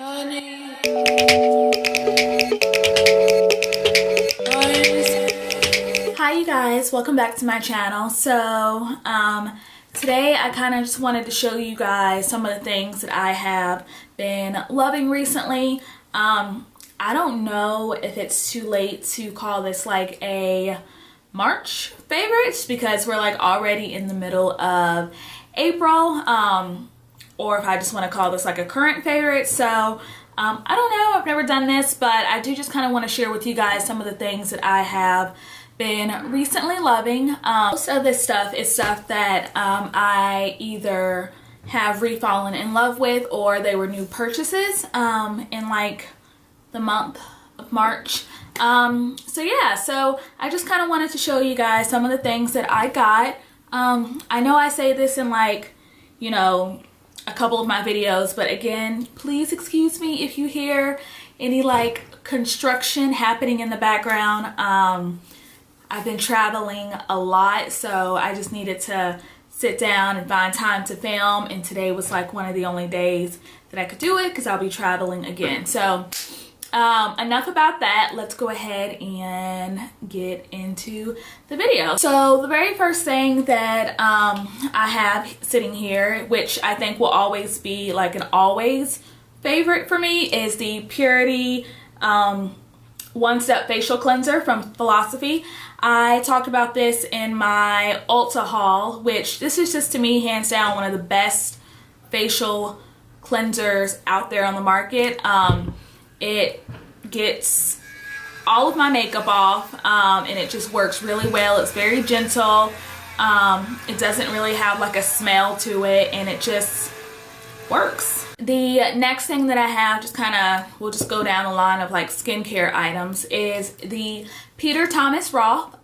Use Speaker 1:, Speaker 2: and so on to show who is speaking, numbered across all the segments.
Speaker 1: Hi you guys, welcome back to my channel. So today I kind of just wanted to show you guys some of the things that I have been loving recently. I don't know if it's too late to call this like a March favorites because we're like already in the middle of April, or if I just want to call this like a current favorite. So I don't know, I've never done this, but I do just kind of want to share with you guys some of the things that I have been recently loving. Most of this stuff is stuff that I either have re-fallen in love with or they were new purchases in like the month of March. So yeah, so I just kind of wanted to show you guys some of the things that I got. I know I say this in like, you know, a couple of my videos, but again, please excuse me if you hear any like construction happening in the background. I've been traveling a lot, so I just needed to sit down and find time to film, and today was like one of the only days that I could do it because I'll be traveling again. So enough about that. Let's go ahead and get into the video. So the very first thing that I have sitting here, which I think will always be like an always favorite for me, is the Purity One Step Facial Cleanser from Philosophy. I talked about this in my Ulta haul, which this is just to me hands down one of the best facial cleansers out there on the market. It gets all of my makeup off, and it just works really well. It's very gentle. It doesn't really have like a smell to it, and it just works. The next thing that I have, just kind of, we'll just go down the line of like skincare items, is the Peter Thomas Roth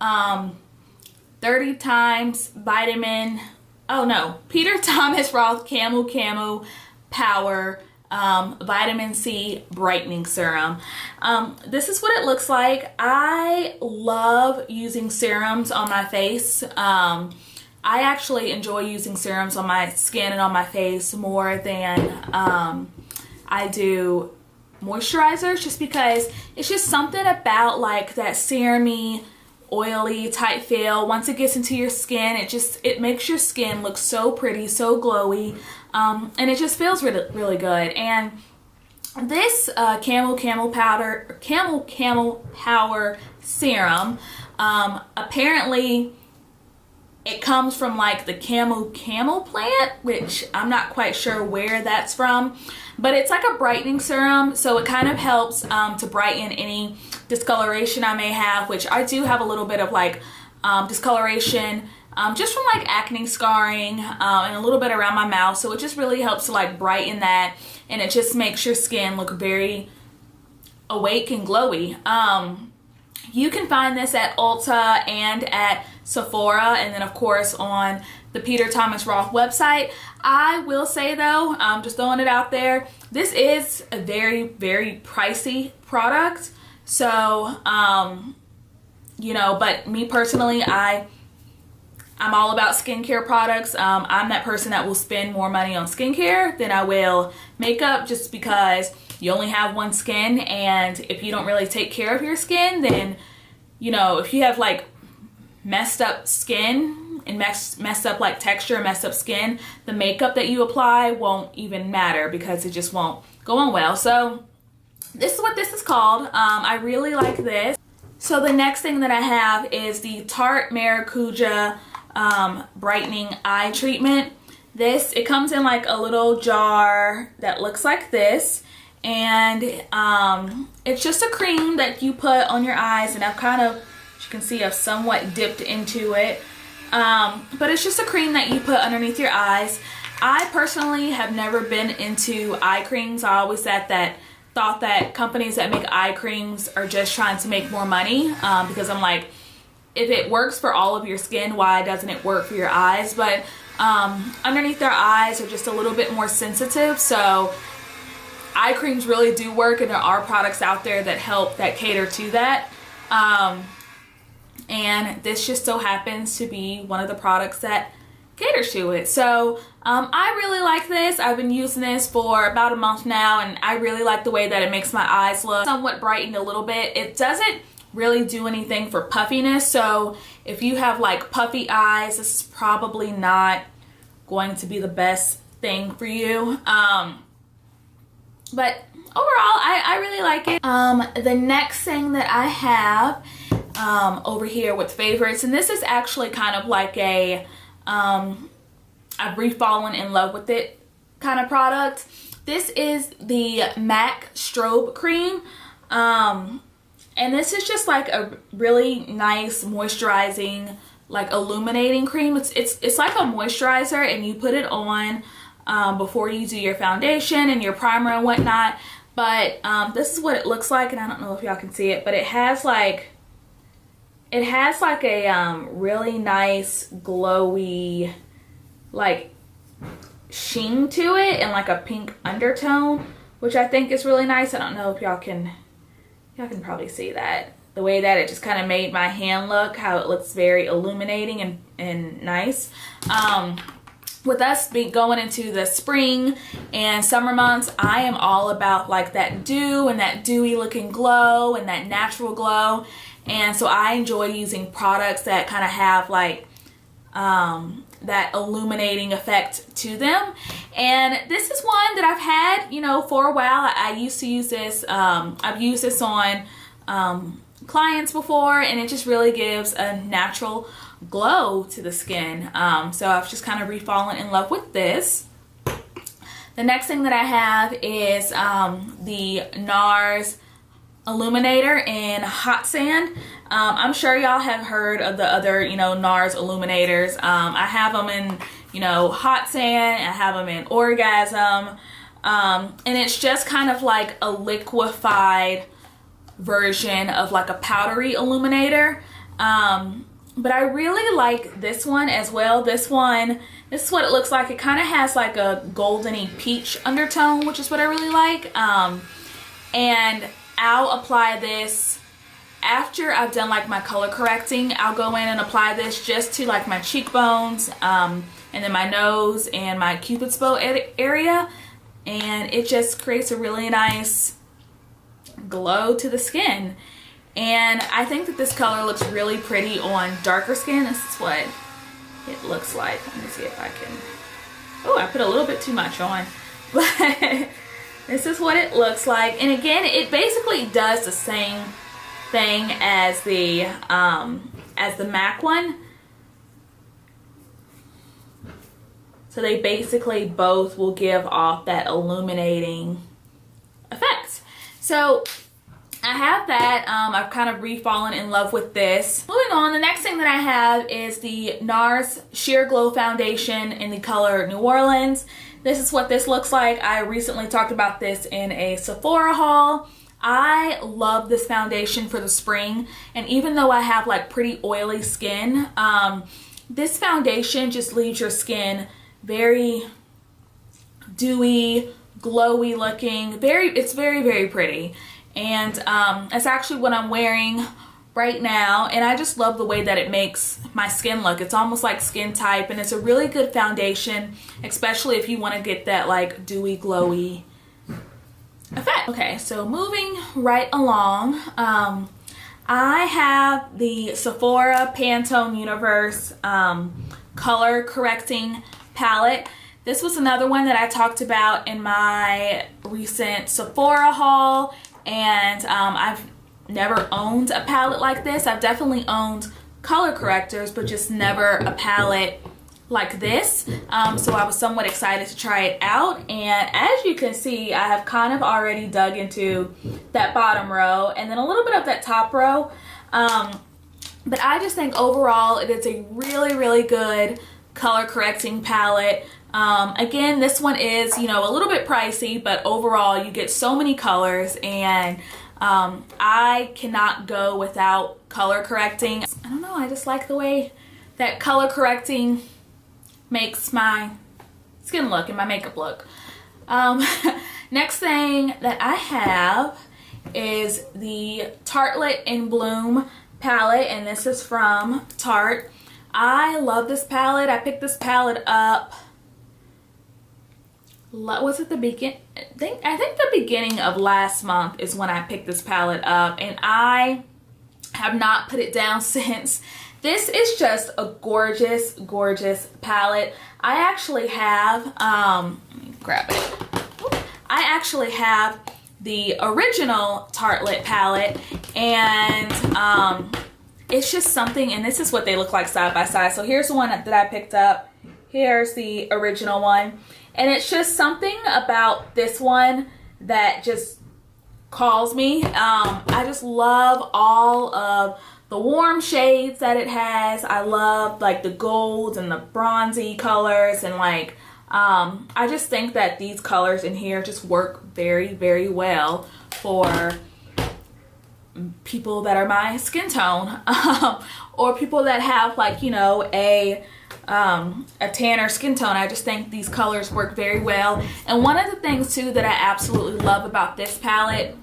Speaker 1: 30 times vitamin, Peter Thomas Roth Camu Camu Power vitamin C brightening serum. This is what it looks like. I love using serums on my face. I actually enjoy using serums on my skin and on my face more than I do moisturizers, just because it's just something about like that serumy, oily type feel. Once it gets into your skin, it makes your skin look so pretty, so glowy, and it just feels really, really good. And this Camu Camu Power serum, apparently it comes from like the Camu plant, which I'm not quite sure where that's from, but it's like a brightening serum, so it kind of helps to brighten any discoloration I may have, which I do have a little bit of like discoloration just from like acne scarring and a little bit around my mouth, so it just really helps to like brighten that, and it just makes your skin look very awake and glowy. You can find this at Ulta and at Sephora, and then of course on the Peter Thomas Roth website. I will say though, just throwing it out there, this is a very, very pricey product. So, you know, but me personally, I'm all about skincare products. I'm that person that will spend more money on skincare than I will makeup, just because you only have one skin, and if you don't really take care of your skin, then, you know, if you have like messed up skin and messed up like texture, messed up skin, the makeup that you apply won't even matter because it just won't go on well. So this is what this is called. I really like this. So the next thing that I have is the Tarte Maracuja brightening eye treatment. It comes in like a little jar that looks like this, and it's just a cream that you put on your eyes, and I've kind of, as you can see, I've somewhat dipped into it, but it's just a cream that you put underneath your eyes. I personally have never been into eye creams. I always thought that companies that make eye creams are just trying to make more money, because I'm like, if it works for all of your skin, why doesn't it work for your eyes? But underneath their eyes are just a little bit more sensitive, so eye creams really do work, and there are products out there that cater to that. And this just so happens to be one of the products that caters to it. So I really like this. I've been using this for about a month now, and I really like the way that it makes my eyes look somewhat brightened a little bit. It doesn't really do anything for puffiness, so if you have like puffy eyes, this is probably not going to be the best thing for you. But overall, I really like it. The next thing that I have over here with favorites, and this is actually kind of like a I've re-fallen in love with it kind of product. This is the MAC Strobe Cream, and this is just like a really nice moisturizing, like illuminating cream. It's like a moisturizer, and you put it on before you do your foundation and your primer and whatnot. But this is what it looks like, and I don't know if y'all can see it, but it has like a really nice glowy like sheen to it, and like a pink undertone, which I think is really nice. I don't know if y'all can probably see that, the way that it just kind of made my hand look, how it looks very illuminating and nice. With us going into the spring and summer months, I am all about like that dew and that dewy looking glow and that natural glow. And so I enjoy using products that kind of have like that illuminating effect to them. And this is one that I've had, you know, for a while. I used to use this. I've used this on clients before, and it just really gives a natural glow to the skin. So I've just kind of re-fallen in love with this. The next thing that I have is the NARS Illuminator in Hot Sand. I'm sure y'all have heard of the other, you know, NARS illuminators. I have them in, you know, Hot Sand. I have them in Orgasm. And it's just kind of like a liquefied version of like a powdery illuminator. But I really like this one as well. This is what it looks like. It kind of has like a goldeny peach undertone, which is what I really like. And I'll apply this after I've done like my color correcting. I'll go in and apply this just to like my cheekbones, and then my nose and my cupid's bow area, and it just creates a really nice glow to the skin. And I think that this color looks really pretty on darker skin. This is what it looks like. Let me see if I can. Oh, I put a little bit too much on, but this is what it looks like. And again, it basically does the same thing as the MAC one. So they basically both will give off that illuminating effect. So I have that. I've kind of re-fallen in love with this. Moving on, the next thing that I have is the NARS Sheer Glow Foundation in the color New Orleans. This is what this looks like. I recently talked about this in a Sephora haul. I love this foundation for the spring, and even though I have like pretty oily skin, this foundation just leaves your skin very dewy, glowy looking. It's very, very pretty. And it's actually what I'm wearing right now, and I just love the way that it makes my skin look. It's almost like skin type, and it's a really good foundation, especially if you want to get that like dewy, glowy effect. Okay, so moving right along, I have the Sephora Pantone Universe color correcting palette. This was another one that I talked about in my recent Sephora haul. And I've never owned a palette like this. I've definitely owned color correctors, but just never a palette like this. So I was somewhat excited to try it out. And as you can see, I have kind of already dug into that bottom row and then a little bit of that top row. But I just think overall it is a really, really good color correcting palette. Again, this one is, you know, a little bit pricey, but overall you get so many colors, and I cannot go without color correcting. I don't know, I just like the way that color correcting makes my skin look and my makeup look. Next thing that I have is the Tartlette In Bloom palette, and this is from Tarte. I love this palette. I picked this palette up, was it the beginning? I think the beginning of last month is when I picked this palette up, and I have not put it down since. This is just a gorgeous, gorgeous palette. I actually have, let me grab it. I actually have the original Tartlette palette, and it's just something, and this is what they look like side by side. So here's the one that I picked up. Here's the original one. And it's just something about this one that just calls me. I just love all of the warm shades that it has. I love like the golds and the bronzy colors, and like I just think that these colors in here just work very, very well for people that are my skin tone, or people that have, like, you know, a tanner skin tone. I just think these colors work very well. And one of the things too that I absolutely love about this palette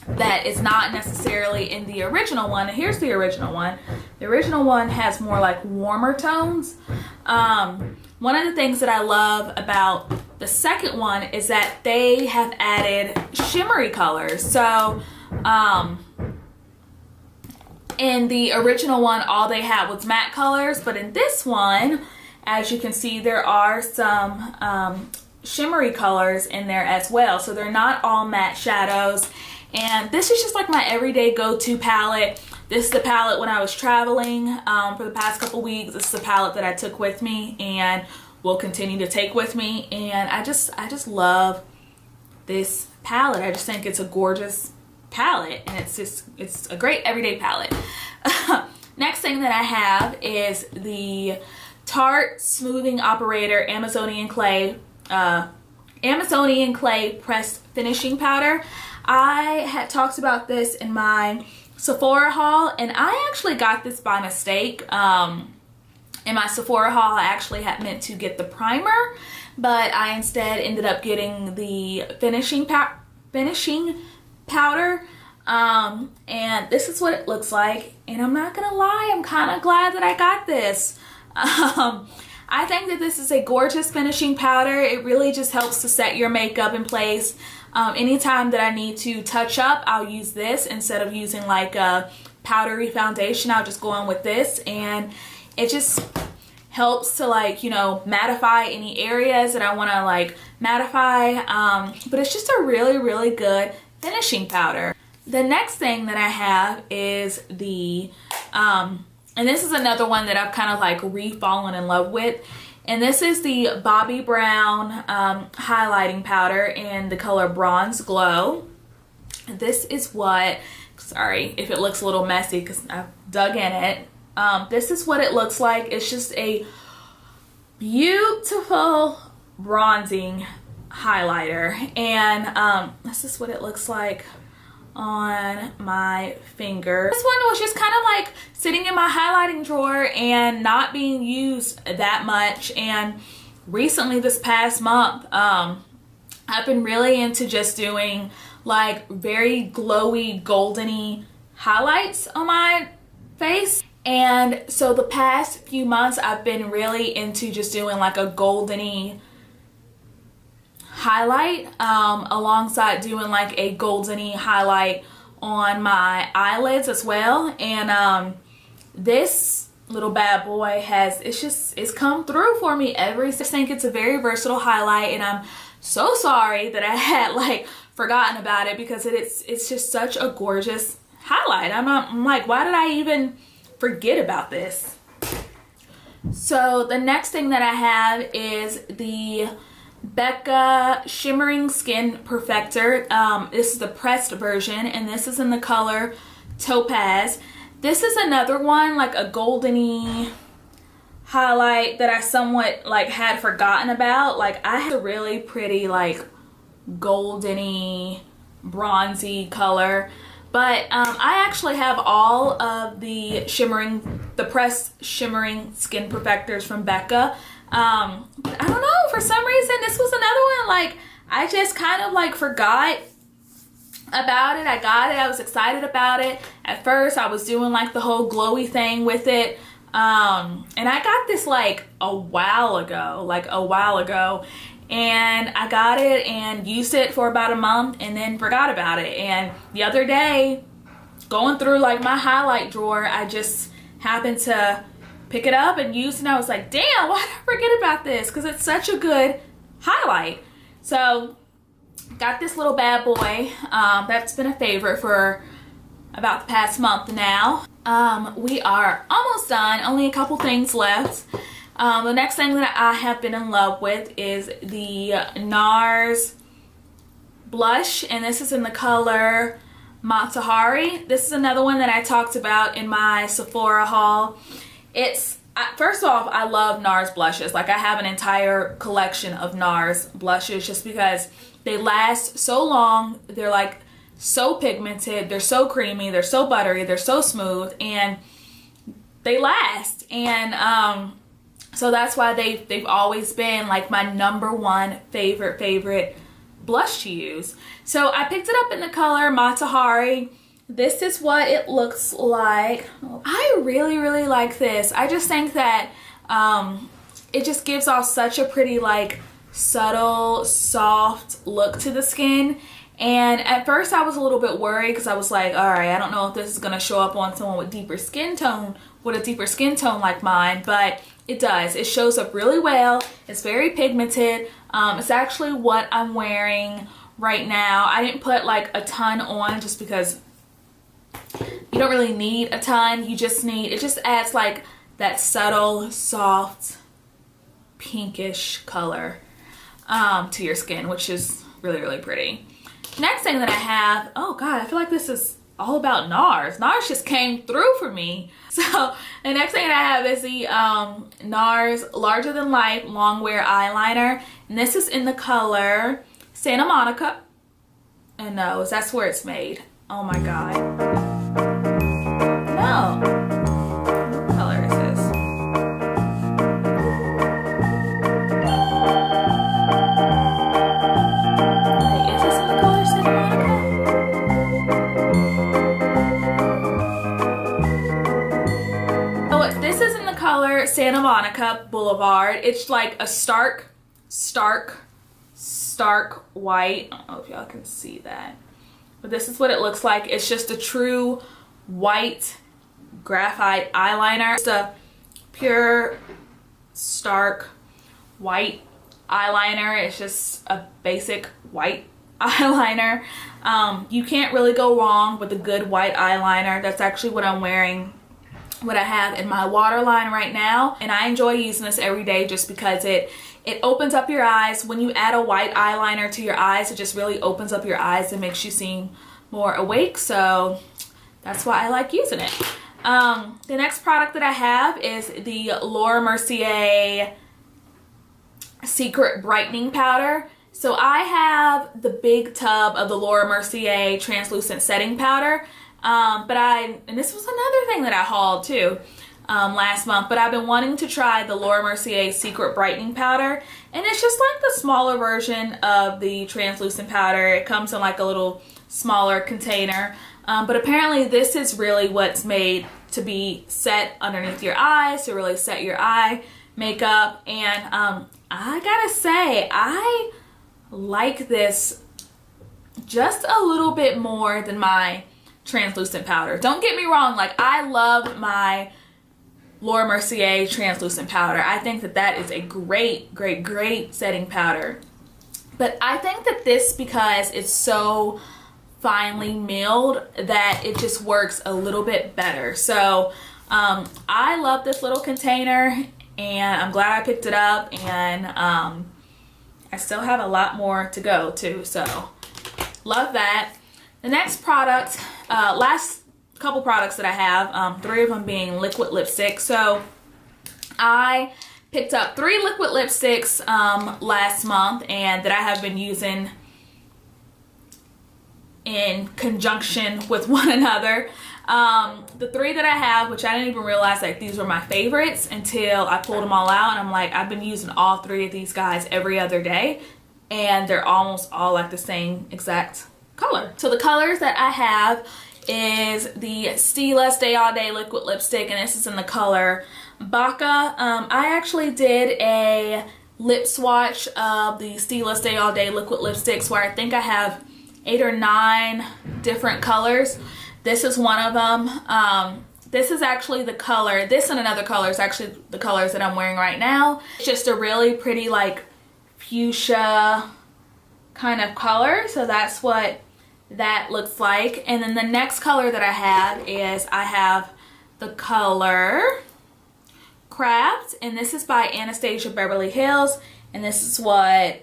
Speaker 1: that is not necessarily in the original one, and here's the original one. The original one has more like warmer tones. One of the things that I love about the second one is that they have added shimmery colors. So in the original one, all they had was matte colors, but in this one, as you can see, there are some shimmery colors in there as well. So they're not all matte shadows. And this is just like my everyday go-to palette. This is the palette when I was traveling for the past couple weeks. This is the palette that I took with me and will continue to take with me. And I just love this palette. I just think it's a gorgeous palette, and it's a great everyday palette. Next thing that I have is the Tarte Smoothing Operator Amazonian Clay Pressed Finishing Powder. I had talked about this in my Sephora haul, and I actually got this by mistake. In my Sephora haul, I actually had meant to get the primer, but I instead ended up getting the finishing powder, and this is what it looks like. And I'm not gonna lie, I'm kind of glad that I got this. I think that this is a gorgeous finishing powder. It really just helps to set your makeup in place. Anytime that I need to touch up, I'll use this instead of using like a powdery foundation. I'll just go on with this, and it just helps to, like, you know, mattify any areas that I want to like mattify. But it's just a really, really good finishing powder. The next thing that I have is the, and this is another one that I've kind of like re-fallen in love with. And this is the Bobbi Brown highlighting powder in the color Bronze Glow. This is what, sorry if it looks a little messy because I've dug in it. This is what it looks like. It's just a beautiful bronzing highlighter. And this is what it looks like on my finger. This one was just kind of like sitting in my highlighting drawer and not being used that much. And recently, this past month, I've been really into just doing like very glowy, goldeny highlights on my face. And so the past few months, I've been really into just doing like a goldeny highlight alongside doing like a goldeny highlight on my eyelids as well. And this little bad boy it's come through for me I think it's a very versatile highlight, and I'm so sorry that I had like forgotten about it because it's just such a gorgeous highlight. I'm like, why did I even forget about this? So the next thing that I have is the Bacca Shimmering Skin Perfector. This is the pressed version, and this is in the color Topaz. This is another one, like a goldeny highlight that I somewhat like had forgotten about. Like, I have a really pretty like goldeny bronzy color, but I actually have all of the pressed shimmering skin perfectors from Bacca. I don't know, for some reason this was another one like I just kind of like forgot about it. I got it, I was excited about it. At first I was doing like the whole glowy thing with it, And I got this like a while ago, and I got it and used it for about a month and then forgot about it. And the other day, going through like my highlight drawer, I just happened to pick it up and use it, and I was like, damn, why did I forget about this? Because it's such a good highlight. So got this little bad boy. That's been a favorite for about the past month now. We are almost done, only a couple things left. The next thing that I have been in love with is the NARS blush, and this is in the color Matahari. This is another one that I talked about in my Sephora haul. First off, I love NARS blushes. Like, I have an entire collection of NARS blushes just because they last so long. They're like so pigmented, they're so creamy, they're so buttery, they're so smooth, and they last. And so that's why they've always been like my #1 favorite blush to use. So I picked it up in the color Matahari. This is what it looks like. I really like this. I just think that it just gives off such a pretty, like, subtle, soft look to the skin. And at first I was a little bit worried because I was like, all right, I don't know if this is going to show up on someone with a deeper skin tone like mine, but it does. It shows up really well. It's very pigmented. It's actually what I'm wearing right now. I didn't put like a ton on just because you don't really need a ton. It just adds like that subtle, soft, pinkish color to your skin, which is really pretty. Next thing that I have, oh god, I feel like this is all about NARS. NARS just came through for me. So the next thing that I have is the NARS Larger Than Life Longwear Eyeliner. And this is in the color Santa Monica. And no, that's where it's made. Oh my god. No. What color is this? Wait, is this in the color Santa Monica? Oh, this is in the color Santa Monica Boulevard. It's like a stark white. I don't know if y'all can see that, but this is what it looks like. It's just a true white graphite eyeliner. It's a pure stark white eyeliner. It's just a basic white eyeliner. You can't really go wrong with a good white eyeliner. That's actually what I'm wearing, what I have in my waterline right now, and I enjoy using this every day just because it opens up your eyes. When you add a white eyeliner to your eyes, it just really opens up your eyes and makes you seem more awake. So that's why I like using it. The next product that I have is the Laura Mercier Secret Brightening Powder. So I have the big tub of the Laura Mercier Translucent Setting Powder. And this was another thing that I hauled too last month, but I've been wanting to try the Laura Mercier Secret Brightening Powder, and it's just like the smaller version of the translucent powder. It comes in like a little smaller container, but apparently this is really what's made to be set underneath your eyes, to really set your eye makeup. And I gotta say, I like this just a little bit more than my translucent powder. Don't get me wrong, like, I love my Laura Mercier translucent powder. I think that that is a great setting powder. But I think that this, because it's so finely milled, that it just works a little bit better. So I love this little container, and I'm glad I picked it up, and I still have a lot more to go too, so love that. The next product, last couple products that I have, 3 of them being liquid lipstick. So I picked up 3 liquid lipsticks last month, and that I have been using in conjunction with one another. The 3 that I have, which I didn't even realize that these were my favorites until I pulled them all out, and I'm like, I've been using all 3 of these guys every other day, and they're almost all like the same exact color. So the colors that I have is the Stila Stay All Day liquid lipstick, and this is in the color Bacca. I actually did a lip swatch of the Stila Stay All Day liquid lipsticks where I think I have 8 or 9 different colors. This is one of them. This is actually the color. This and another color is actually the colors that I'm wearing right now. It's just a really pretty like fuchsia kind of color. So that's what that looks like. And then the next color that I have is I have the color Craft, and this is by Anastasia Beverly Hills, and this is what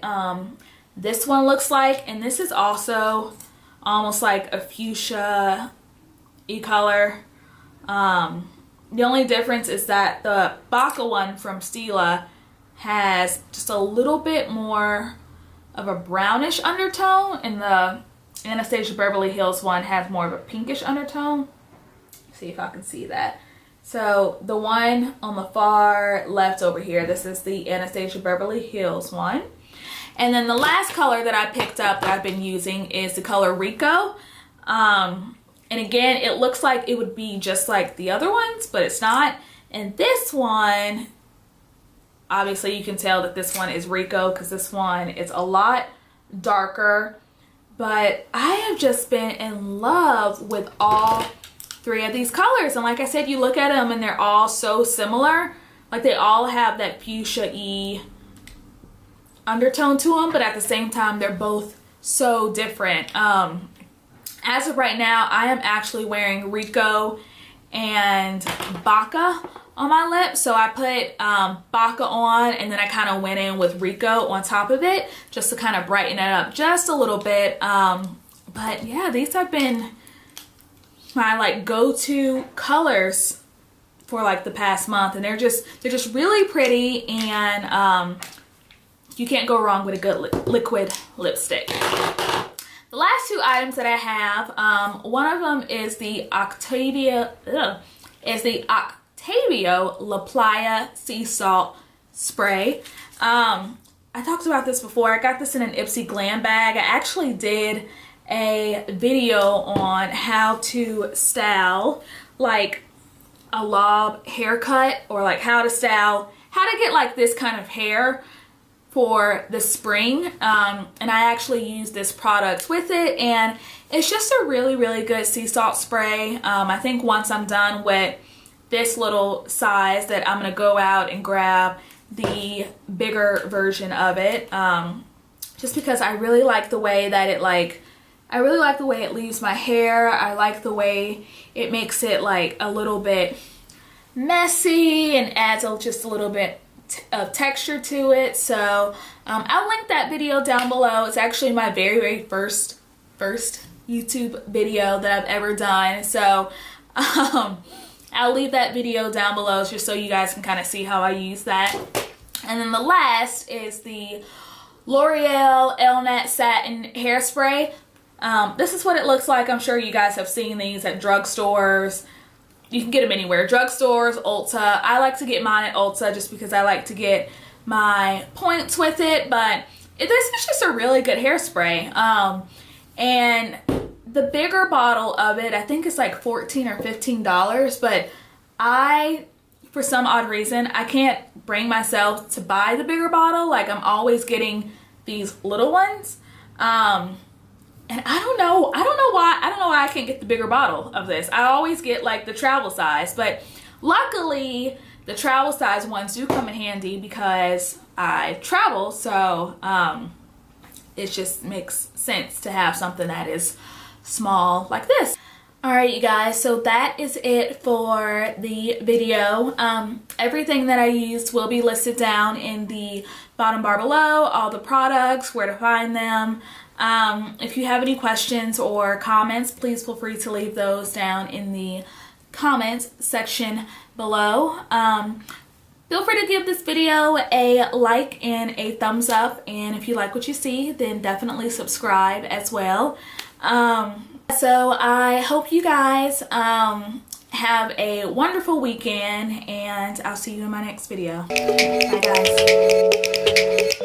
Speaker 1: this one looks like. And this is also almost like a fuchsia color. The only difference is that the Bacca one from Stila has just a little bit more of a brownish undertone, and the Anastasia Beverly Hills one has more of a pinkish undertone. See if I can see that. So the one on the far left over here, this is the Anastasia Beverly Hills one. And then the last color that I picked up that I've been using is the color Ricco. And again, it looks like it would be just like the other ones, but it's not. And this one, obviously you can tell that this one is Ricco because this one is a lot darker. But I have just been in love with all 3 of these colors. And like I said, you look at them and they're all so similar. Like they all have that fuchsia-y undertone to them, but at the same time, they're both so different. As of right now, I am actually wearing Ricco and Bacca on my lips. So I put Bacca on, and then I kind of went in with Ricco on top of it just to kind of brighten it up just a little bit. But yeah, these have been my like go-to colors for like the past month, and they're just really pretty, and you can't go wrong with a good liquid lipstick. The last 2 items that I have, one of them is the Octavio La Playa Sea Salt Spray. I talked about this before. I got this in an Ipsy Glam bag. I actually did a video on how to style like a lob haircut, or like how to get like this kind of hair for the spring. And I actually used this product with it, and it's just a really good sea salt spray. I think once I'm done with this little size that I'm gonna go out and grab the bigger version of it, just because I really like the way that it leaves my hair. I like the way it makes it like a little bit messy and adds just a little bit of texture to it. So I'll link that video down below. It's actually my very first YouTube video that I've ever done. So I'll leave that video down below just so you guys can kind of see how I use that. And then the last is the L'Oreal Elnett Satin Hairspray. This is what it looks like. I'm sure you guys have seen these at drugstores. You can get them anywhere. Drugstores, Ulta. I like to get mine at Ulta just because I like to get my points with it. But this is just a really good hairspray. And the bigger bottle of it, I think it's like $14 or $15. But for some odd reason, I can't bring myself to buy the bigger bottle. Like I'm always getting these little ones. And I don't know why I can't get the bigger bottle of this. I always get like the travel size, but luckily the travel size ones do come in handy because I travel, so it just makes sense to have something that is small like this. Alright you guys, so that is it for the video. Everything that I used will be listed down in the bottom bar below, all the products, where to find them. If you have any questions or comments, please feel free to leave those down in the comments section below. Feel free to give this video a like and a thumbs up, and if you like what you see, then definitely subscribe as well. So I hope you guys have a wonderful weekend, and I'll see you in my next video. Bye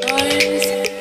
Speaker 1: guys.